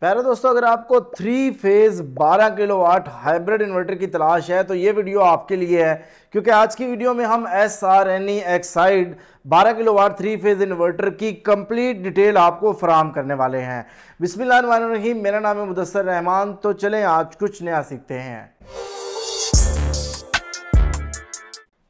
प्यारे दोस्तों, अगर आपको 3 फेज 12 किलोवाट हाइब्रिड इन्वर्टर की तलाश है तो ये वीडियो आपके लिए है, क्योंकि आज की वीडियो में हम SRNE Exide 12 kilowatt 3 phase inverter की कंप्लीट डिटेल आपको फराहम करने वाले हैं। बिस्मिल्लाहिर्रहमानिर्रहीम, मेरा नाम है मुदस्सर रहमान। तो चलें आज कुछ नया सीखते हैं।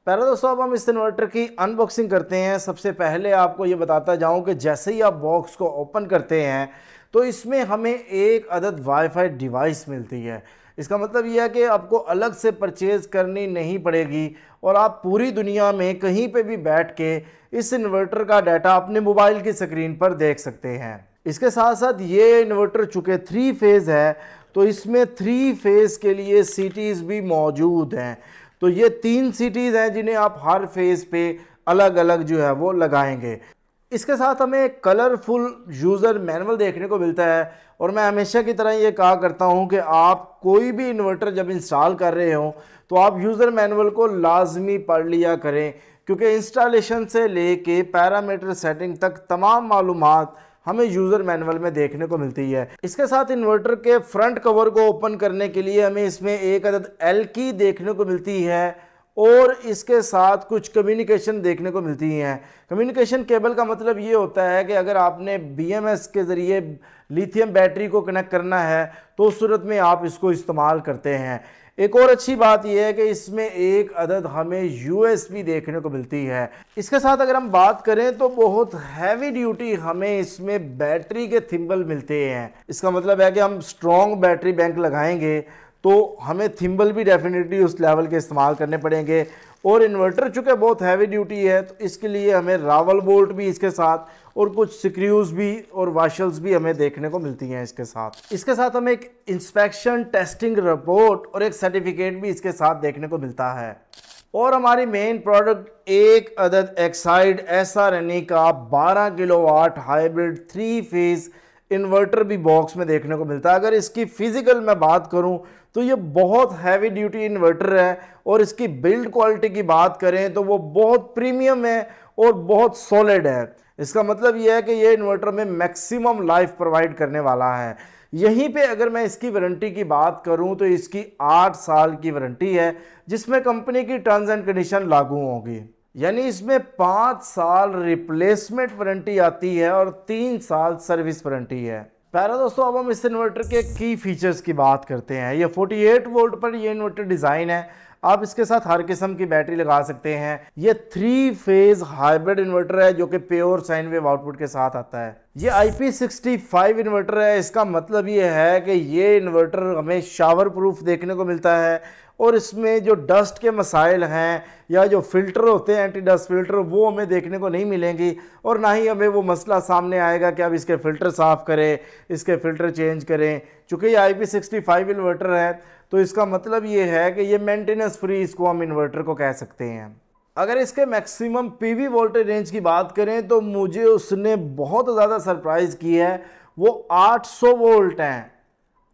पहले दोस्तों, अब हम इस इन्वर्टर की अनबॉक्सिंग करते हैं। सबसे पहले आपको ये बताता जाऊं कि जैसे ही आप बॉक्स को ओपन करते हैं तो इसमें हमें एक अदद वाईफाई डिवाइस मिलती है। इसका मतलब यह है कि आपको अलग से परचेज़ करनी नहीं पड़ेगी और आप पूरी दुनिया में कहीं पे भी बैठ के इस इन्वर्टर का डाटा अपने मोबाइल की स्क्रीन पर देख सकते हैं। इसके साथ साथ ये इन्वर्टर चूँकि 3 फेज़ है तो इसमें 3 फेज़ के लिए सीटीज़ भी मौजूद हैं। तो ये 3 सीटीज़ हैं जिन्हें आप हर फेज़ पे अलग अलग जो है वो लगाएंगे। इसके साथ हमें एक कलरफुल यूज़र मैनुअल देखने को मिलता है और मैं हमेशा की तरह ये कहा करता हूँ कि आप कोई भी इन्वर्टर जब इंस्टॉल कर रहे हो तो आप यूज़र मैनुअल को लाजमी पढ़ लिया करें, क्योंकि इंस्टॉलेशन से लेके पैरामीटर सेटिंग तक तमाम मालूमात हमें यूज़र मैनुअल में देखने को मिलती है। इसके साथ इन्वर्टर के फ्रंट कवर को ओपन करने के लिए हमें इसमें एक अदद एल की देखने को मिलती है और इसके साथ कुछ कम्युनिकेशन देखने को मिलती हैं। कम्युनिकेशन केबल का मतलब ये होता है कि अगर आपने BMS के ज़रिए लिथियम बैटरी को कनेक्ट करना है तो उस सूरत में आप इसको इस्तेमाल करते हैं। एक और अच्छी बात यह है कि इसमें एक अदद हमें USB देखने को मिलती है। इसके साथ अगर हम बात करें तो बहुत हैवी ड्यूटी हमें इसमें बैटरी के थिम्बल मिलते हैं। इसका मतलब है कि हम स्ट्रॉन्ग बैटरी बैंक लगाएंगे तो हमें थिम्बल भी डेफिनेटली उस लेवल के इस्तेमाल करने पड़ेंगे। और इन्वर्टर चूँकि बहुत हैवी ड्यूटी है तो इसके लिए हमें रावल बोल्ट भी इसके साथ और कुछ स्क्रूज भी और वाशल्स भी हमें देखने को मिलती हैं इसके साथ हमें एक इंस्पेक्शन टेस्टिंग रिपोर्ट और एक सर्टिफिकेट भी इसके साथ देखने को मिलता है। और हमारी मेन प्रोडक्ट एक अदद एक्साइड SRNE का 12 किलोवाट हाइब्रिड 3 फेज इन्वर्टर भी बॉक्स में देखने को मिलता है। अगर इसकी फिजिकल मैं बात करूं तो ये बहुत हैवी ड्यूटी इन्वर्टर है और इसकी बिल्ड क्वालिटी की बात करें तो वो बहुत प्रीमियम है और बहुत सॉलिड है। इसका मतलब ये है कि ये इन्वर्टर में मैक्सिमम लाइफ प्रोवाइड करने वाला है। यहीं पे अगर मैं इसकी वारंटी की बात करूं तो इसकी 8 साल की वारंटी है, जिसमें कंपनी की टर्म्स एंड कंडीशन लागू होगी। यानी इसमें 5 साल रिप्लेसमेंट वारंटी आती है और 3 साल सर्विस वारंटी है। प्यारे दोस्तों, अब हम इस इन्वर्टर के की फीचर्स की बात करते हैं। ये 48 वोल्ट पर ये इन्वर्टर डिज़ाइन है। आप इसके साथ हर किस्म की बैटरी लगा सकते हैं। ये 3 फेज हाइब्रिड इन्वर्टर है जो कि प्योर साइन वेव आउटपुट के साथ आता है। ये IP65 इन्वर्टर है। इसका मतलब ये है कि ये इन्वर्टर हमें शावर प्रूफ देखने को मिलता है और इसमें जो डस्ट के मसाइल हैं या जो फ़िल्टर होते हैं एंटी डस्ट फ़िल्टर, वो हमें देखने को नहीं मिलेंगी और ना ही हमें वो मसला सामने आएगा कि अब इसके फ़िल्टर साफ़ करें, इसके फ़िल्टर चेंज करें। चूँकि ये IP65 इन्वर्टर है तो इसका मतलब ये है कि ये मेंटेनेंस फ्री इसको हम इन्वर्टर को कह सकते हैं। अगर इसके मैक्सिमम PV वोल्टेज रेंज की बात करें तो मुझे उसने बहुत ज़्यादा सरप्राइज़ किया है। वो 800 वोल्ट हैं।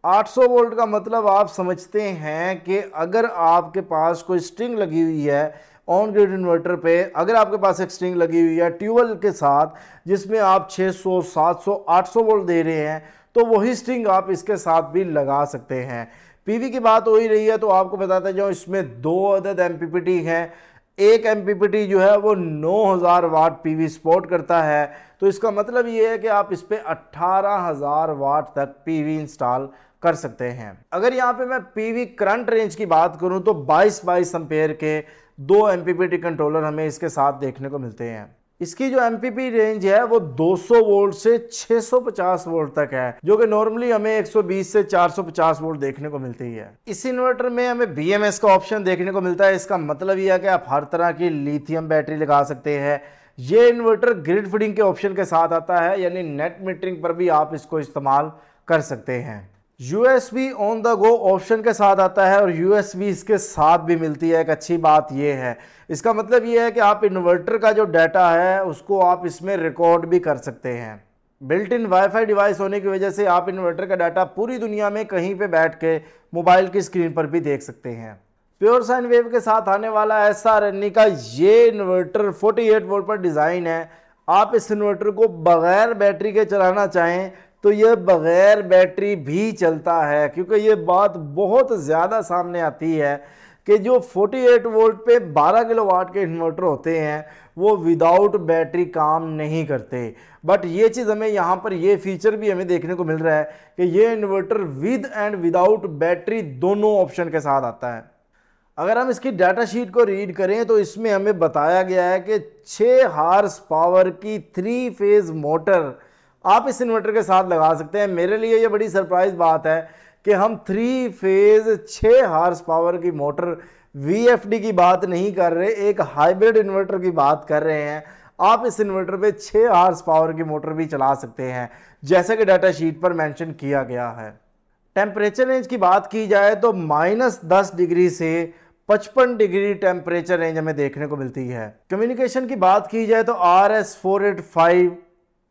800 वोल्ट का मतलब आप समझते हैं कि अगर आपके पास कोई स्ट्रिंग लगी हुई है ऑन ग्रिड इन्वर्टर पे, अगर आपके पास एक स्ट्रिंग लगी हुई है ट्यूबवेल के साथ जिसमें आप 600, 700, 800 वोल्ट दे रहे हैं तो वही स्ट्रिंग आप इसके साथ भी लगा सकते हैं। PV की बात हो ही रही है तो आपको बताता जाऊँ, इसमें 2 अदद MPPT हैं। एक MPPT जो है वो 9000 वाट PV सपोर्ट करता है। तो इसका मतलब ये है कि आप इस पर 18000 वाट तक PV इंस्टॉल कर सकते हैं। अगर यहाँ पे मैं PV करंट रेंज की बात करूँ तो 22 एम्पेयर के 2 MPPT कंट्रोलर हमें इसके साथ देखने को मिलते हैं। इसकी जो MPP रेंज है वो 200 वोल्ट से 650 वोल्ट तक है, जो कि नॉर्मली हमें 120 से 450 वोल्ट देखने को मिलती है। इस इन्वर्टर में हमें BMS का ऑप्शन देखने को मिलता है। इसका मतलब यह है कि आप हर तरह की लिथियम बैटरी लगा सकते हैं। ये इन्वर्टर ग्रिड फीडिंग के ऑप्शन के साथ आता है, यानी नेट मीटरिंग पर भी आप इसको इस्तेमाल कर सकते हैं। USB on the go option के साथ आता है और USB इसके साथ भी मिलती है। एक अच्छी बात यह है, इसका मतलब यह है कि आप इन्वर्टर का जो डाटा है उसको आप इसमें रिकॉर्ड भी कर सकते हैं। बिल्ट इन वाईफाई डिवाइस होने की वजह से आप इन्वर्टर का डाटा पूरी दुनिया में कहीं पे बैठ के मोबाइल की स्क्रीन पर भी देख सकते हैं। प्योर साइन वेव के साथ आने वाला SRNE का ये इन्वर्टर 48 वोल्ट पर डिज़ाइन है। आप इस इन्वर्टर को बगैर बैटरी के चलाना चाहें तो ये बग़ैर बैटरी भी चलता है, क्योंकि ये बात बहुत ज़्यादा सामने आती है कि जो 48 वोल्ट पे 12 किलोवाट के इन्वर्टर होते हैं वो विदाउट बैटरी काम नहीं करते। बट ये चीज़ हमें यहाँ पर ये फीचर भी हमें देखने को मिल रहा है कि ये inverter with and without battery दोनों ऑप्शन के साथ आता है। अगर हम इसकी डाटा शीट को रीड करें तो इसमें हमें बताया गया है कि 6 हार्स पावर की 3 फेज़ मोटर आप इस इन्वर्टर के साथ लगा सकते हैं। मेरे लिए ये बड़ी सरप्राइज बात है कि हम 3 फेज़ 6 हार्स पावर की मोटर VFD की बात नहीं कर रहे, एक हाइब्रिड इन्वर्टर की बात कर रहे हैं। आप इस इन्वर्टर पे 6 हार्स पावर की मोटर भी चला सकते हैं, जैसे कि डाटा शीट पर मेंशन किया गया है। टेम्परेचर रेंज की बात की जाए तो -10 डिग्री से 55 डिग्री टेम्परेचर रेंज हमें देखने को मिलती है। कम्युनिकेशन की बात की जाए तो RS485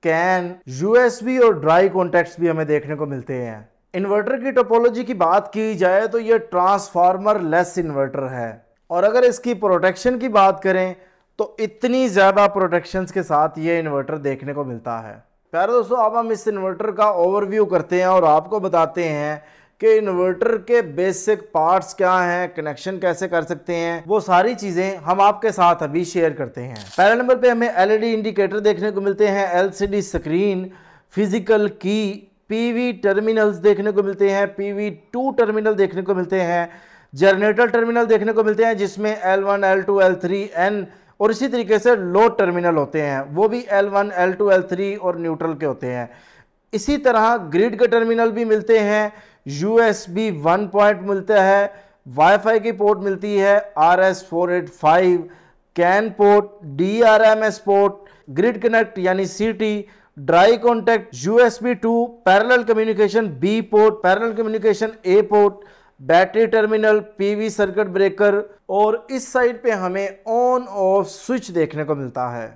कैन, USB और ड्राई कॉन्टैक्ट्स भी हमें देखने को मिलते हैं। इन्वर्टर की टोपोलॉजी की बात की जाए तो ये ट्रांसफार्मर लेस इन्वर्टर है। और अगर इसकी प्रोटेक्शन की बात करें तो इतनी ज़्यादा प्रोटेक्शंस के साथ ये इन्वर्टर देखने को मिलता है। प्यारे दोस्तों, अब हम इस इन्वर्टर का ओवरव्यू करते हैं और आपको बताते हैं कि इन्वर्टर के बेसिक पार्ट्स क्या हैं, कनेक्शन कैसे कर सकते हैं, वो सारी चीज़ें हम आपके साथ अभी शेयर करते हैं। पहले नंबर पे हमें LED इंडिकेटर देखने को मिलते हैं, LCD स्क्रीन, फिजिकल की, PV टर्मिनल्स देखने को मिलते हैं, PV2 टर्मिनल देखने को मिलते हैं, जनरेटर टर्मिनल देखने को मिलते हैं जिसमें L1, L2, L3, N और इसी तरीके से लोड टर्मिनल होते हैं, वो भी L1, L2, L3 और न्यूट्रल के होते हैं। इसी तरह ग्रिड के टर्मिनल भी मिलते हैं, USB 1 पॉइंट मिलता है, वाईफाई की पोर्ट मिलती है, RS485 can port, DRMS port, grid connect यानी CT, dry contact, USB 2, parallel communication B port, parallel communication A port, battery terminal, PV circuit breaker और इस साइड पे हमें ऑन ऑफ स्विच देखने को मिलता है।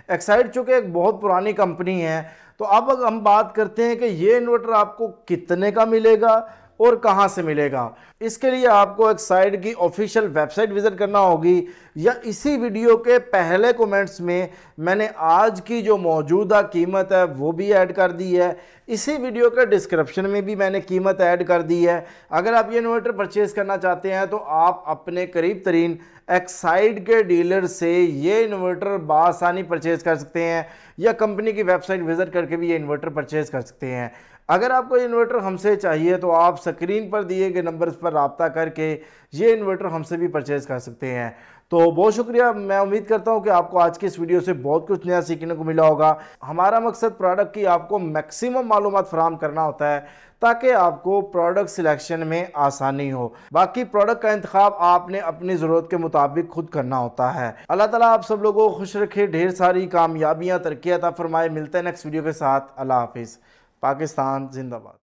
एक्साइड चूँकि एक बहुत पुरानी कंपनी है, तो अब हम बात करते हैं कि ये इन्वर्टर आपको कितने का मिलेगा और कहां से मिलेगा। इसके लिए आपको एक्साइड की ऑफिशियल वेबसाइट विजिट करना होगी, या इसी वीडियो के पहले कमेंट्स में मैंने आज की जो मौजूदा कीमत है वो भी ऐड कर दी है। इसी वीडियो के डिस्क्रिप्शन में भी मैंने कीमत ऐड कर दी है। अगर आप ये इन्वर्टर परचेज करना चाहते हैं तो आप अपने करीब तरीन एक्साइड के डीलर से ये इन्वर्टर बासानी परचेज कर सकते हैं, या कंपनी की वेबसाइट विजिट करके भी ये इन्वर्टर परचेज कर सकते हैं। अगर आपको इन्वर्टर हमसे चाहिए तो आप स्क्रीन पर दिए गए नंबर्स पर रब्ता करके ये इन्वर्टर हमसे भी परचेज कर सकते हैं। तो बहुत शुक्रिया। मैं उम्मीद करता हूं कि आपको आज की इस वीडियो से बहुत कुछ नया सीखने को मिला होगा। हमारा मकसद प्रोडक्ट की आपको मैक्सिमम मालूमात फराहम करना होता है ताकि आपको प्रोडक्ट सिलेक्शन में आसानी हो। बाकी प्रोडक्ट का इंतखाब आपने अपनी ज़रूरत के मुताबिक खुद करना होता है। अल्लाह ताला आप सब लोगों को खुश रखे, ढेर सारी कामयाबियाँ तरक्की अता फरमाए। मिलते हैं नेक्स्ट वीडियो के साथ। अल्लाह हाफिज़। पाकिस्तान जिंदाबाद।